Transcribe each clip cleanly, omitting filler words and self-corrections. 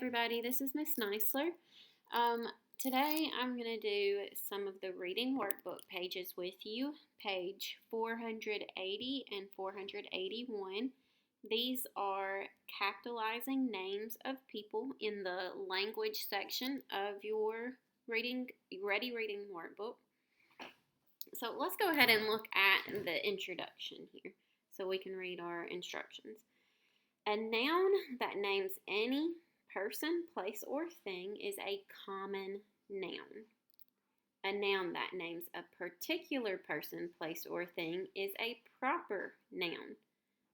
everybody, this is Miss Neisler. Today I'm going to do some of the reading workbook pages with you, page 480 and 481. These are capitalizing names of people in the language section of your Ready Reading workbook. So let's go ahead and look at the introduction here so we can read our instructions. A noun that names any person, place, or thing is a common noun. A noun that names a particular person, place, or thing is a proper noun.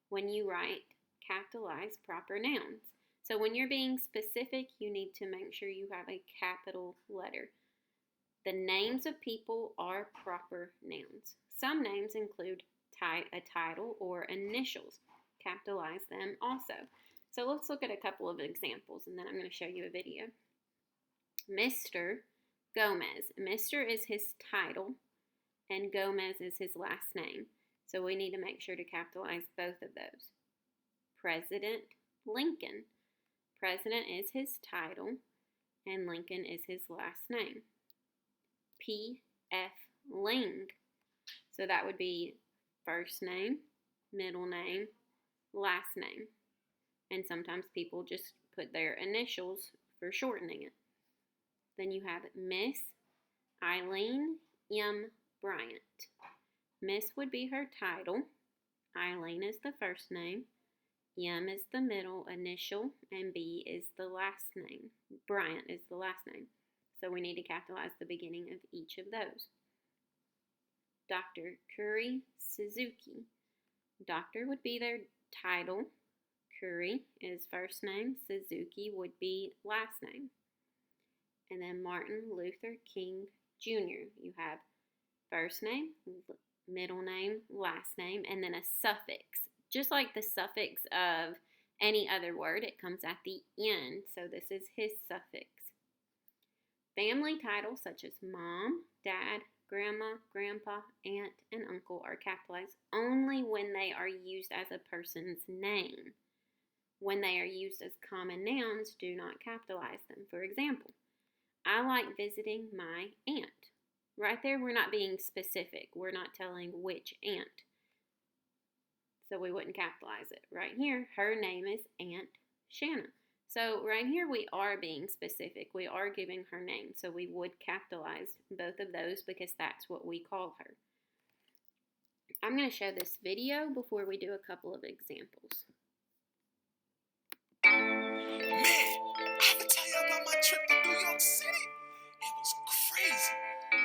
When you write, capitalize proper nouns. So when you're being specific, you need to make sure you have a capital letter. The names of people are proper nouns. Some names include a title or initials. Capitalize them also. So let's look at a couple of examples, and then I'm going to show you a video. Mr. Gomez. Mr. is his title, and Gomez is his last name. So we need to make sure to capitalize both of those. President Lincoln. President is his title, and Lincoln is his last name. P.F. Ling. So that would be first name, middle name, last name. And sometimes people just put their initials for shortening it. Then you have Miss Eileen M. Bryant. Miss would be her title. Eileen is the first name. M is the middle initial. And B is the last name. Bryant is the last name. So we need to capitalize the beginning of each of those. Dr. Curry Suzuki. Doctor would be their title. Curry is first name. Suzuki would be last name. And then Martin Luther King Jr. You have first name, middle name, last name, and then a suffix. Just like the suffix of any other word, it comes at the end. So this is his suffix. Family titles such as mom, dad, grandma, grandpa, aunt, and uncle are capitalized only when they are used as a person's name. When they are used as common nouns, do not capitalize them. For example, I like visiting my aunt. Right there, we're not being specific. We're not telling which aunt. So we wouldn't capitalize it. Right here, her name is Aunt Shanna. So right here, we are being specific. We are giving her name. So we would capitalize both of those because that's what we call her. I'm going to show this video before we do a couple of examples. Man, I have to tell you about my trip to New York City. It was crazy.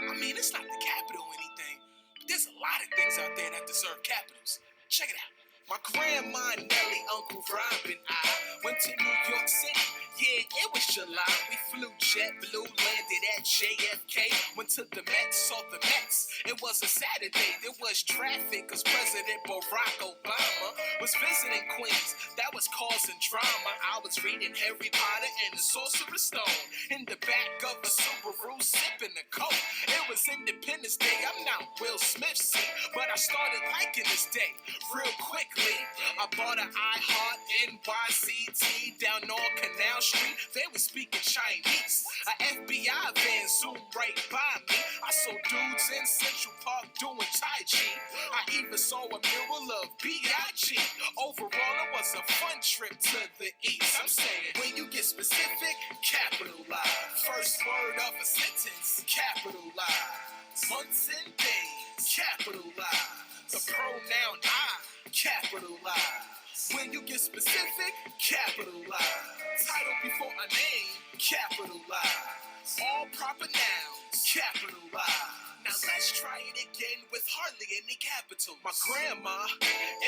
I mean, it's not the capital or anything, but there's a lot of things out there that deserve capitals. Check it out. My grandma, Nellie, Uncle Rob, and I went to New York City. Yeah, it was July. We flew JetBlue, landed at JFK, went to the Mets, saw the Mets. It was a Saturday. There was traffic because President Barack Obama was visiting Queens. That was causing drama. I was reading Harry Potter and the Sorcerer's Stone in the back of a Subaru, sipping a Coke. It was Independence Day. I'm not Will Smith, see, but I started liking this day real quickly. I bought an iHeart NYCT down on Canal Street. They were speaking Chinese. A FBI van zoomed right by me. I saw dudes in Central Park doing Tai Chi. I even saw a mural of B.I.G. Overall, it was a fun trip to the east. I'm saying, when you get specific, capitalize. First word of a sentence, capitalize. Months and days, capitalize. The pronoun I, capitalize. When you get specific, capitalize. Title before a name, capitalize. All proper nouns, capitalize. Now let's try it again with hardly any capital. My grandma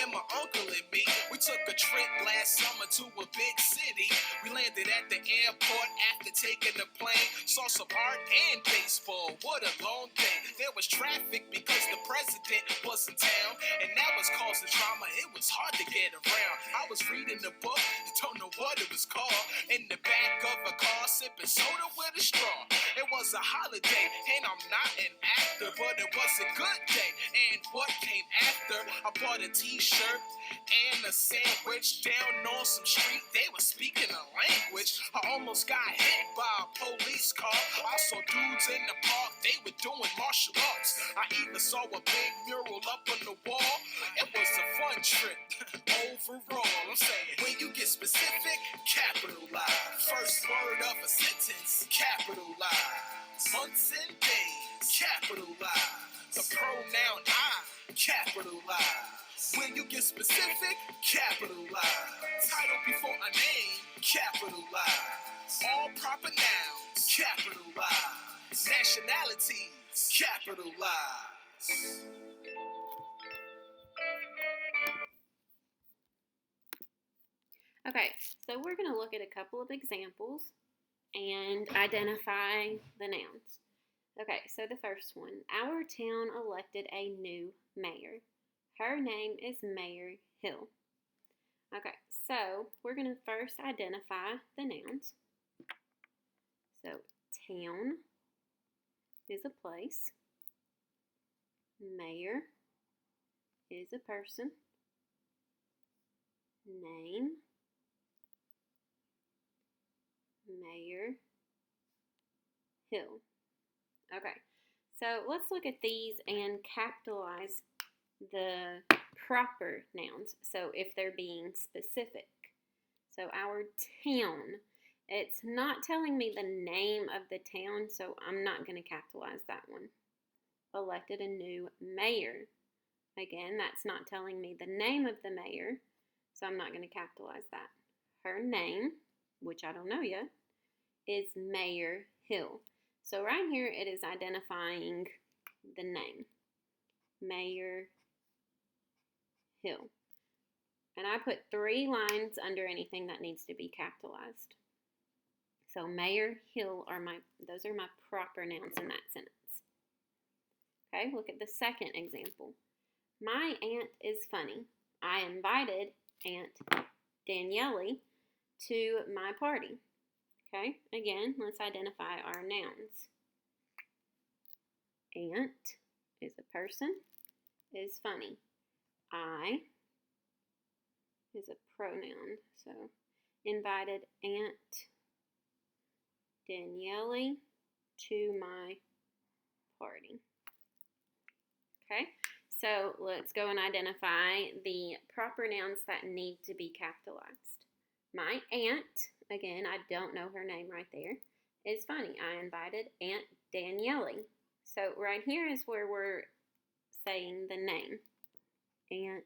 and my uncle and me, we took a trip last summer to a big city. We landed at the airport after taking the plane. Saw some art and baseball. What a long day. There was traffic because the president was in town, and that was causing drama. It was hard to get around. I was reading the book, don't know what it was called. In the back of a car, sipping soda with a straw. It was a holiday, and I'm not an actor. chapter, but it was a good day. And what came after? I bought a t-shirt and a sandwich down on some street. They were speaking a language. I almost got hit by a police car. I saw dudes in the park, they were doing martial arts. I even saw a big mural up on the wall. It was a fun trip overall. I'm saying, when you get specific, capitalize. First word of a sentence, capitalize. Months and days, capitalize. The pronoun I, capitalize. When you get specific, capitalize. Title before a name, capitalize. All proper nouns, capitalize. Nationalities, capitalize. Okay, so we're going to look at a couple of examples and identify the nouns. Okay, so the first one, our town elected a new mayor. Her name is Mayor Hill. Okay, so we're going to first identify the nouns. So town is a place. Mayor is a person. Name, Mayor Hill. Okay, so let's look at these and capitalize the proper nouns, so if they're being specific. So our town, it's not telling me the name of the town, so I'm not going to capitalize that one. Elected a new mayor. Again, that's not telling me the name of the mayor, so I'm not going to capitalize that. Her name, which I don't know yet, is Mayor Hill. So right here it is identifying the name, Mayor Hill. And I put 3 lines under anything that needs to be capitalized. So Mayor Hill those are my proper nouns in that sentence. Okay, look at the second example. My aunt is funny. I invited Aunt Danielle to my party. Okay, again, let's identify our nouns. Aunt is a person, is funny. I is a pronoun, so invited Aunt Danielle to my party. Okay, so let's go and identify the proper nouns that need to be capitalized. My aunt, again, I don't know her name right there, is funny. I invited Aunt Danielle. So right here is where we're saying the name. Aunt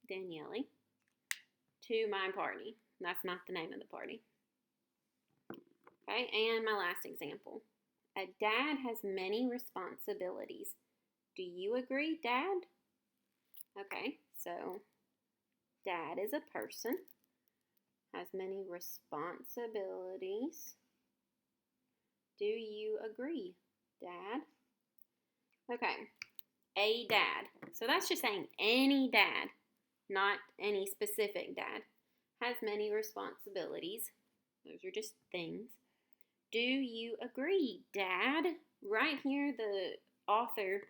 Danielle to my party. That's not the name of the party. Okay, and my last example. A dad has many responsibilities. Do you agree, Dad? Okay, so dad is a person, has many responsibilities. Do you agree, Dad? Okay, a dad. So that's just saying any dad, not any specific dad, has many responsibilities. Those are just things. Do you agree, Dad? Right here, the author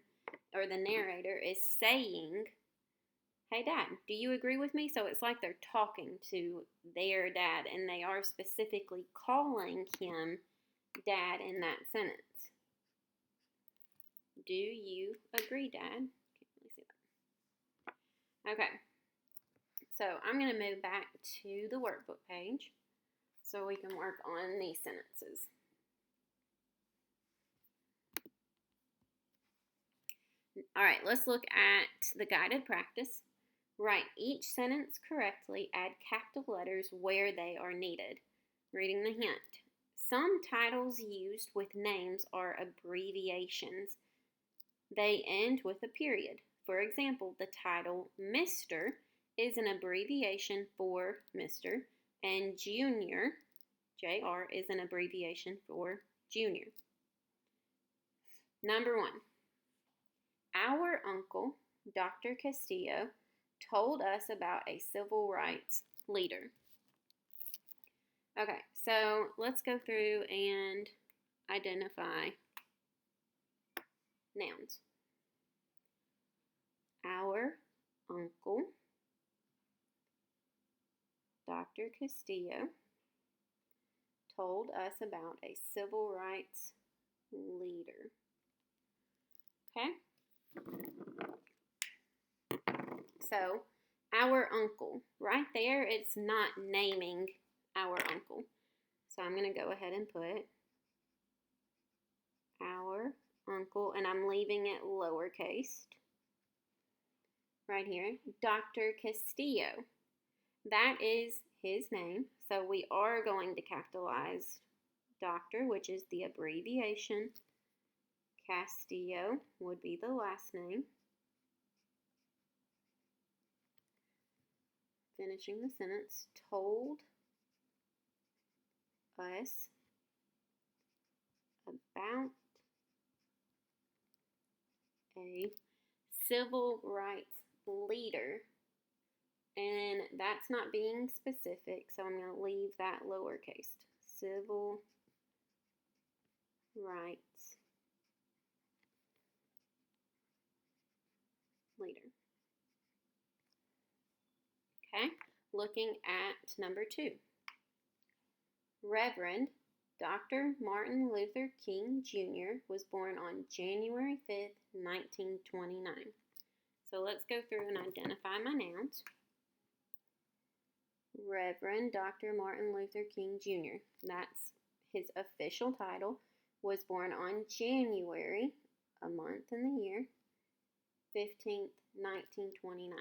or the narrator is saying, hey, Dad, do you agree with me? So it's like they're talking to their dad, and they are specifically calling him Dad in that sentence. Do you agree, Dad? Can't really see that. Okay, so I'm going to move back to the workbook page so we can work on these sentences. All right, let's look at the guided practice. Write each sentence correctly, add capital letters where they are needed. Reading the hint. Some titles used with names are abbreviations. They end with a period. For example, the title Mr. is an abbreviation for Mr. and Junior, JR, is an abbreviation for Junior. Number 1. Our uncle, Dr. Castillo, told us about a civil rights leader. Okay, so let's go through and identify nouns. Our uncle, Dr. Castillo, told us about a civil rights leader. Okay? So, our uncle, right there, it's not naming our uncle. So I'm going to go ahead and put our uncle, and I'm leaving it lowercase. Right here, Dr. Castillo. That is his name. So we are going to capitalize Doctor, which is the abbreviation. Castillo would be the last name. Finishing the sentence, told us about a civil rights leader. And that's not being specific, so I'm going to leave that lowercase. Civil rights leader. Okay, looking at number 2. Reverend Dr. Martin Luther King Jr. was born on January 5th, 1929. So let's go through and identify my nouns. Reverend Dr. Martin Luther King Jr. That's his official title. Was born on January, a month in the year, 15th, 1929.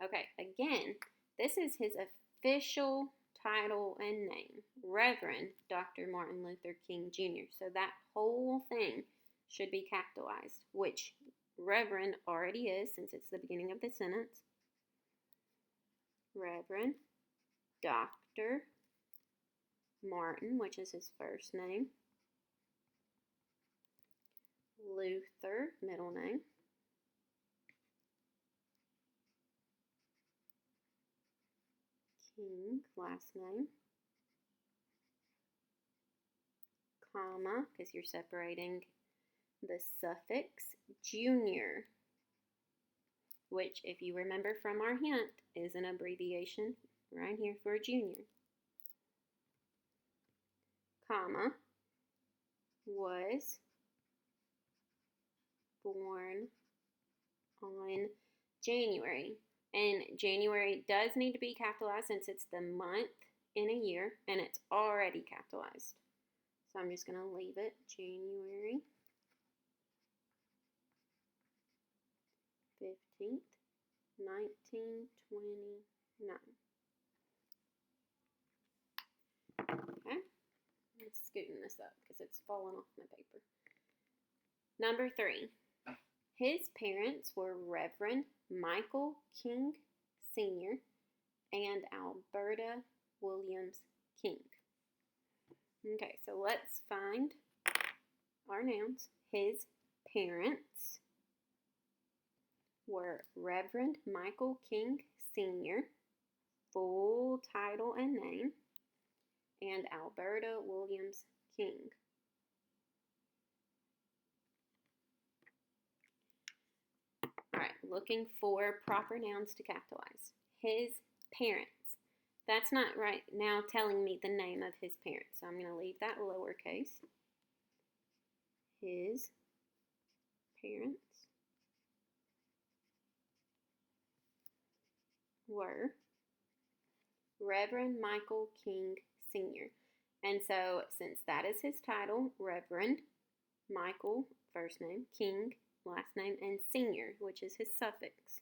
Okay, again, this is his official title and name, Reverend Dr. Martin Luther King Jr. So that whole thing should be capitalized, which Reverend already is since it's the beginning of the sentence. Reverend Dr. Martin, which is his first name. Luther, middle name. King, last name. Comma, because you're separating the suffix, junior, which, if you remember from our hint, is an abbreviation right here for junior. Comma, was born on January. And January does need to be capitalized since it's the month in a year, and it's already capitalized. So I'm just going to leave it January 15th, 1929. Okay, I'm scooting this up because it's falling off my paper. Number 3. His parents were Reverend Michael King Sr. and Alberta Williams King. Okay, so let's find our nouns. His parents were Reverend Michael King Sr., full title and name, and Alberta Williams King. All right, looking for proper nouns to capitalize. His parents. That's not right now telling me the name of his parents, so I'm going to leave that lowercase. His parents were Reverend Michael King Sr. And so, since that is his title, Reverend Michael, first name, King, last name, and Sr., which is his suffix.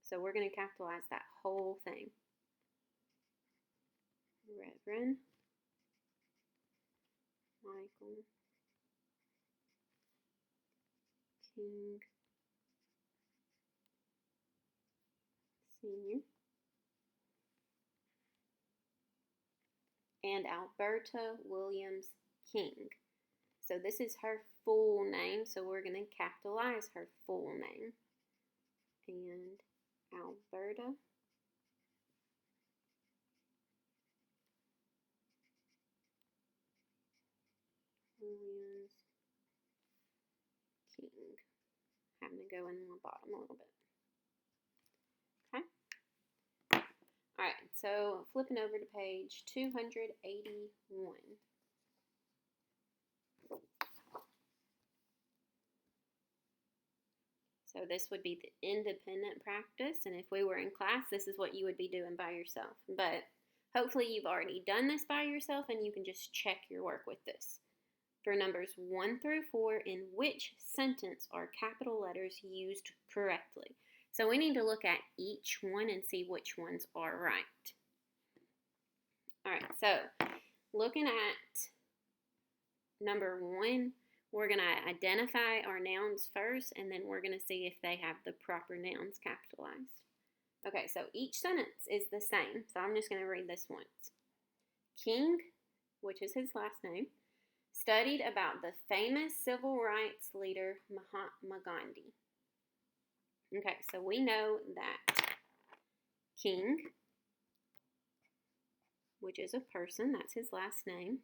So we're going to capitalize that whole thing. Reverend Michael King Sr. and Alberta Williams King. So this is her full name, so we're going to capitalize her full name. And Alberta Williams King. Having to go in the bottom a little bit. Okay. All right, so flipping over to page 281. So this would be the independent practice, and if we were in class, this is what you would be doing by yourself. But hopefully you've already done this by yourself, and you can just check your work with this. For numbers 1 through 4, in which sentence are capital letters used correctly? So we need to look at each one and see which ones are right. All right, so looking at number 1, we're going to identify our nouns first, and then we're going to see if they have the proper nouns capitalized. Okay, so each sentence is the same, so I'm just going to read this once. King, which is his last name, studied about the famous civil rights leader Mahatma Gandhi. Okay, so we know that King, which is a person, that's his last name,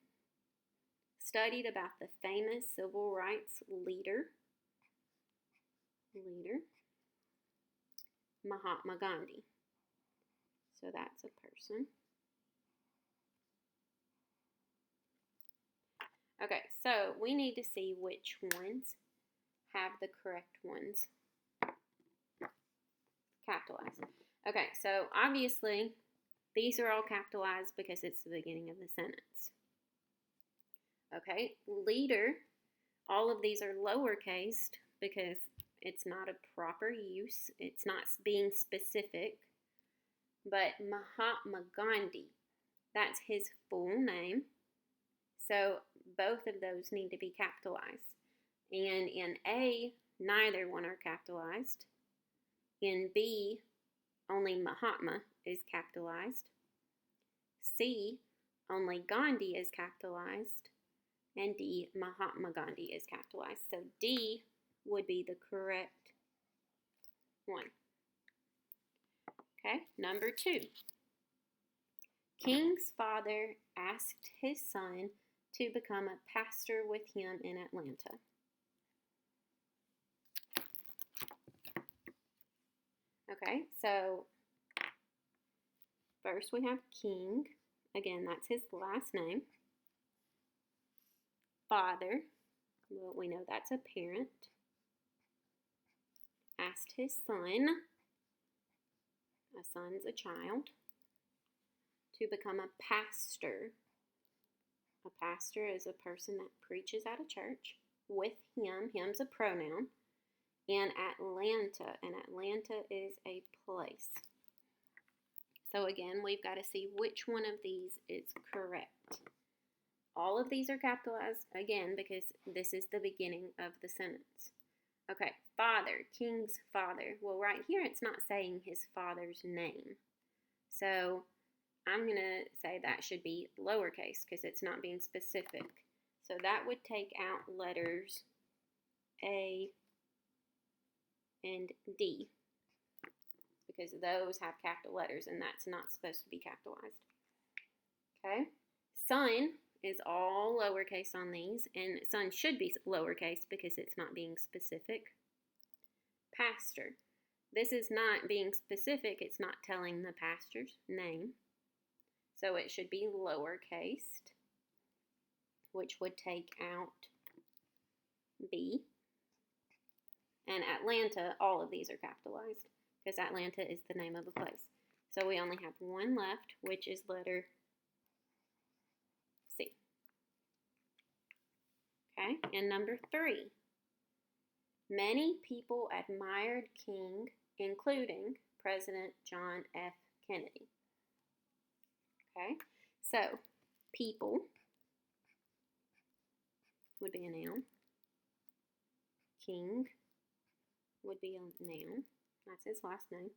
studied about the famous civil rights leader Mahatma Gandhi. So that's a person. Okay, so we need to see which ones have the correct ones capitalized. Okay, so obviously these are all capitalized because it's the beginning of the sentence. Okay, leader, all of these are lowercase because it's not a proper use. It's not being specific. But Mahatma Gandhi, that's his full name. So both of those need to be capitalized. And in A, neither one are capitalized. In B, only Mahatma is capitalized. C, only Gandhi is capitalized. And D, Mahatma Gandhi is capitalized. So D would be the correct one. Okay, number 2. King's father asked his son to become a pastor with him in Atlanta. Okay, so first we have King. Again, that's his last name. Father, well, we know that's a parent. Asked his son, a son's a child, to become a pastor. A pastor is a person that preaches at a church with him. Him's a pronoun. In Atlanta, and Atlanta is a place. So again, we've got to see which one of these is correct. All of these are capitalized, again, because this is the beginning of the sentence. Okay, father, King's father. Well, right here it's not saying his father's name. So I'm going to say that should be lowercase because it's not being specific. So that would take out letters A and D because those have capital letters and that's not supposed to be capitalized. Okay, son is all lowercase on these, and son should be lowercase because it's not being specific. Pastor, this is not being specific, it's not telling the pastor's name, so it should be lowercase, which would take out B. And Atlanta, all of these are capitalized because Atlanta is the name of a place. So we only have one left, which is letter C. Okay, and number 3. Many people admired King, including President John F. Kennedy. Okay, so people would be a noun. King would be a noun. That's his last name.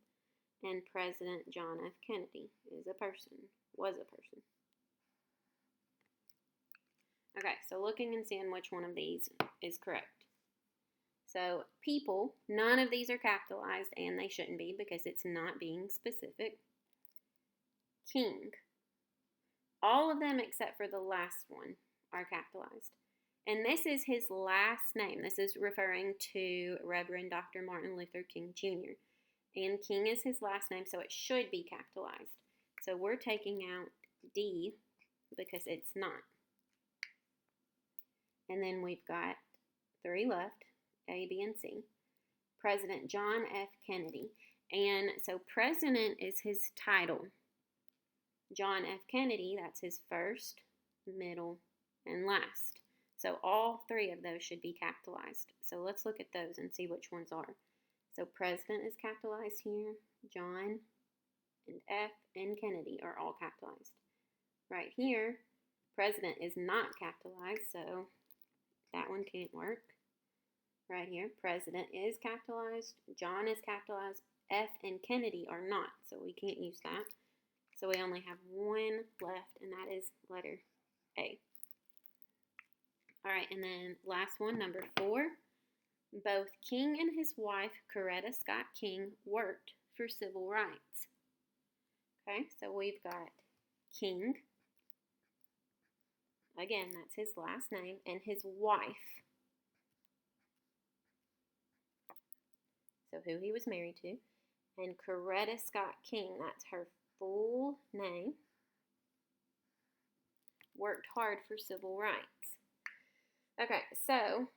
And President John F. Kennedy is a person, was a person. Okay, so looking and seeing which one of these is correct. So people, none of these are capitalized, and they shouldn't be because it's not being specific. King, all of them except for the last one are capitalized. And this is his last name. This is referring to Reverend Dr. Martin Luther King Jr. And King is his last name, so it should be capitalized. So we're taking out D because it's not. And then we've got 3 left, A, B, and C. President John F. Kennedy. And so President is his title. John F. Kennedy, that's his first, middle, and last. So all 3 of those should be capitalized. So let's look at those and see which ones are. So President is capitalized here. John and F and Kennedy are all capitalized. Right here, President is not capitalized, so that one can't work. Right here, President is capitalized. John is capitalized. F and Kennedy are not, so we can't use that. So we only have one left, and that is letter A. All right, and then last one, number 4. Both King and his wife, Coretta Scott King, worked for civil rights. Okay, so we've got King. Again, that's his last name, and his wife. So who he was married to. And Coretta Scott King, that's her full name, worked hard for civil rights. Okay, so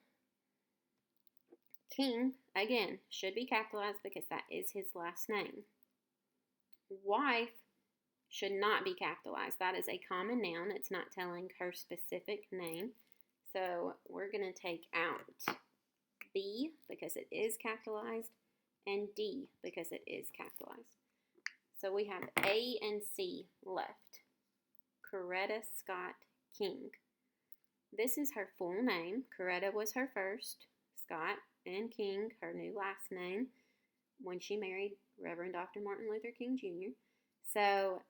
King, again, should be capitalized because that is his last name. Wife should not be capitalized. That is a common noun. It's not telling her specific name. So we're going to take out B because it is capitalized and D because it is capitalized. So we have A and C left. Coretta Scott King. This is her full name. Coretta was her first, Scott, and King, her new last name, when she married Reverend Dr. Martin Luther King Jr. So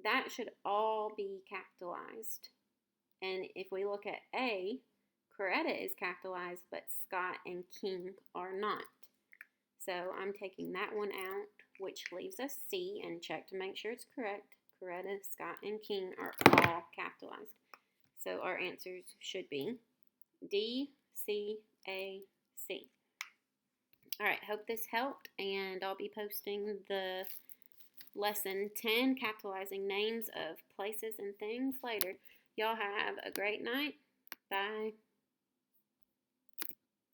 that should all be capitalized. And if we look at A, Coretta is capitalized, but Scott and King are not. So I'm taking that one out, which leaves us C, and check to make sure it's correct. Coretta, Scott, and King are all capitalized. So our answers should be D, C, A, C. All right, hope this helped, and I'll be posting the lesson 10, capitalizing names of places and things, later. Y'all have a great night. Bye.